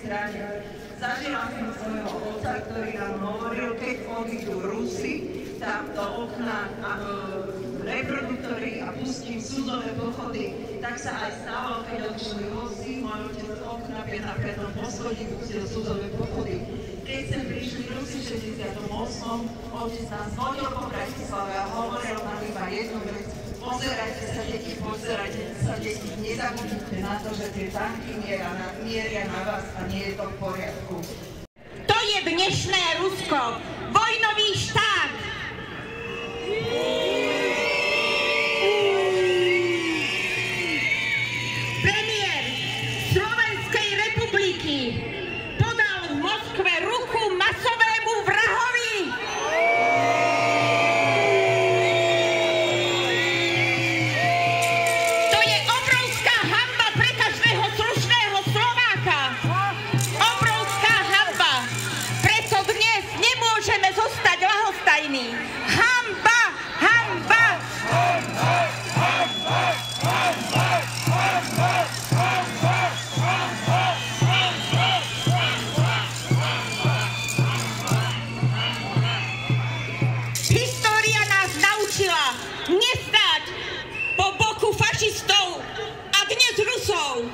strane. Zažila som svojho otca, ktorý nám hovoril, keď odídu Rusi, tam do okna reproduktory a pustím súdové pochody. Tak sa aj stalo, keď odišli Rusi, môj otec z okna na 5. poschodí pustil súdové pochody. Keď sem prišli Rusi v 68. otec nás vodil po Bratislave a hovoril nám iba jednu vec. Pozerajte sa, deti, nezabudnite na to, že tie tanky mieria na vás a nie je to v poriadku. To je dnešné Rusko, vojnový štát. Premiér Slovenskej republiky podal v Moskve ruku masovému vrahovi. To je obrovská hanba pre každého slušného Slováka. Obrovská hanba. Preto dnes nemôžeme zostať ľahostajní. Hanba! Hanba! História nás naučila nestáť po boku fašistov a dnes Rusov.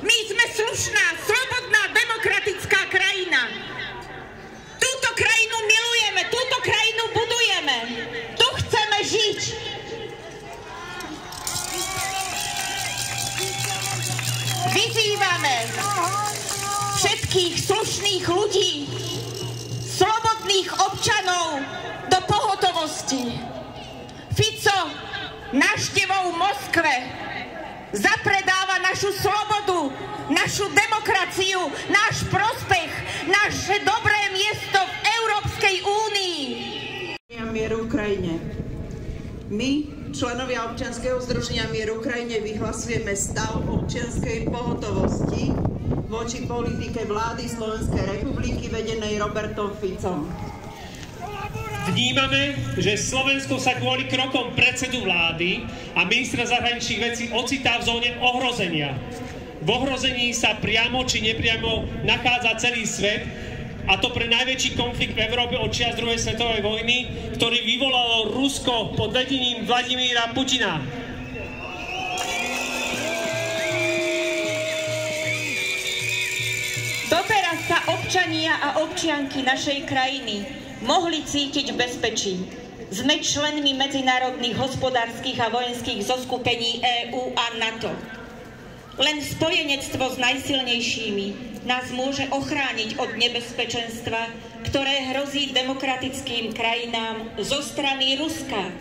My sme slušná, slobodná, demokratická krajina. Túto krajinu milujeme, túto krajinu budujeme. Tu chceme žiť. Vyzývame všetkých slušných ľudí, slobodných občanov do pohotovosti. Fico návštevou v Moskve zapredáva našu slobodu, našu demokraciu, náš prospech, naše dobré miesto v Európskej únii. Mier Ukrajine. My, členovia občianskeho združenia Mier Ukrajine, vyhlasujeme stav občianskej pohotovosti voči politike vlády Slovenskej republiky vedenej Robertom Ficom. Vnímame, že Slovensko sa kvôli krokom predsedu vlády a ministra zahraničných vecí ocitá v zóne ohrozenia. V ohrození sa priamo či nepriamo nachádza celý svet, a to pre najväčší konflikt v Európe od čias druhej svetovej vojny, ktorý vyvolalo Rusko pod vedením Vladimíra Putina. Doteraz sa občania a občianky našej krajiny mohli cítiť v bezpečí. Sme členmi medzinárodných hospodárskych a vojenských zoskupení EÚ a NATO. Len spojenectvo s najsilnejšími nás môže ochrániť od nebezpečenstva, ktoré hrozí demokratickým krajinám zo strany Ruska.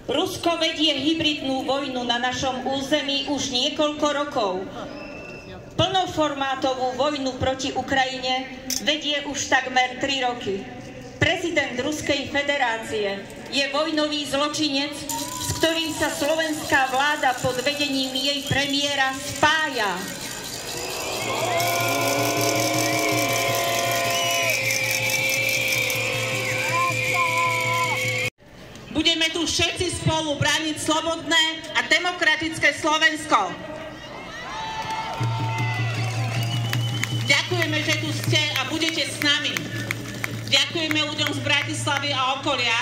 Rusko vedie hybridnú vojnu na našom území už niekoľko rokov. Plnoformátovú vojnu proti Ukrajine vedie už takmer 3 roky. Prezident Ruskej federácie je vojnový zločinec, s ktorým sa slovenská vláda pod vedením jej premiéra spája. Budeme tu všetci spolu brániť slobodné a demokratické Slovensko. Ďakujeme, že tu ste a budete s nami. Ďakujeme ľuďom z Bratislavy a okolia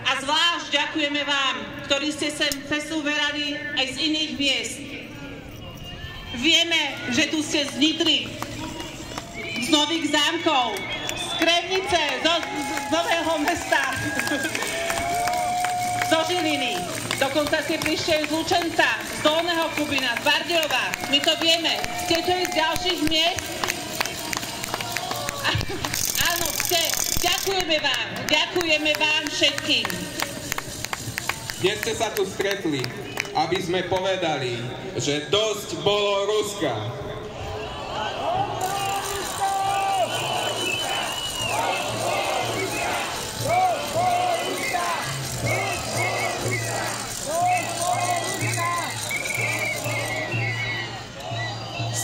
a zvlášť ďakujeme vám, ktorí ste sem cestu verali aj z iných miest. Vieme, že tu ste z Nitry, z Nových Zámkov, z Krevnice, z Nového Mesta, zo Žiliny. Dokonca ste prišli z Lučenca, z Dolného Kubina, z Bardejova. My to vieme. Ste tu aj z ďalších miest? Áno, ste. Ďakujeme vám všetkým. Dnes ste sa tu stretli, aby sme povedali, že dosť bolo Ruska.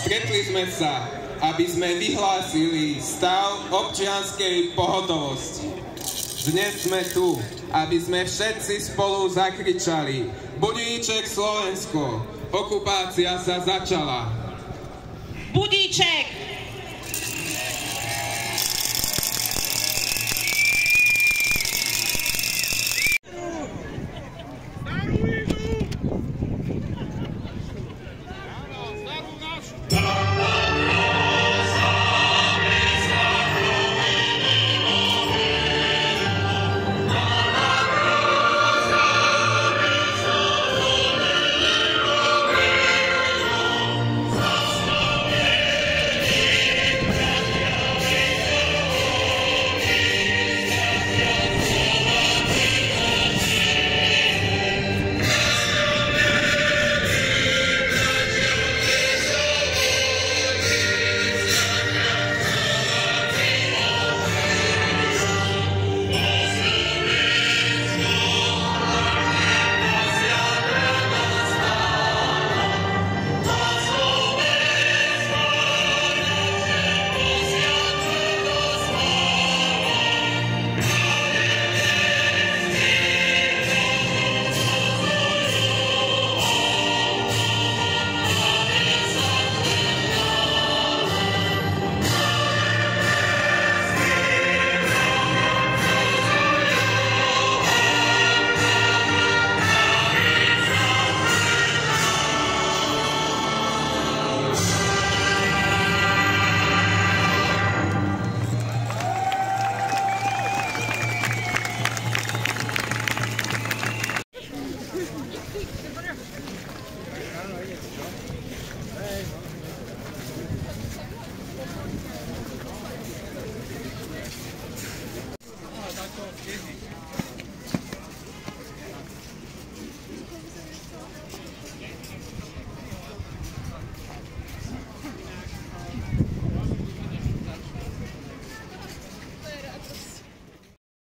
Stretli sme sa, aby sme vyhlásili stav občianskej pohotovosti. Dnes sme tu, aby sme všetci spolu zakričali: Budíček Slovensko, okupácia sa začala. Budíček!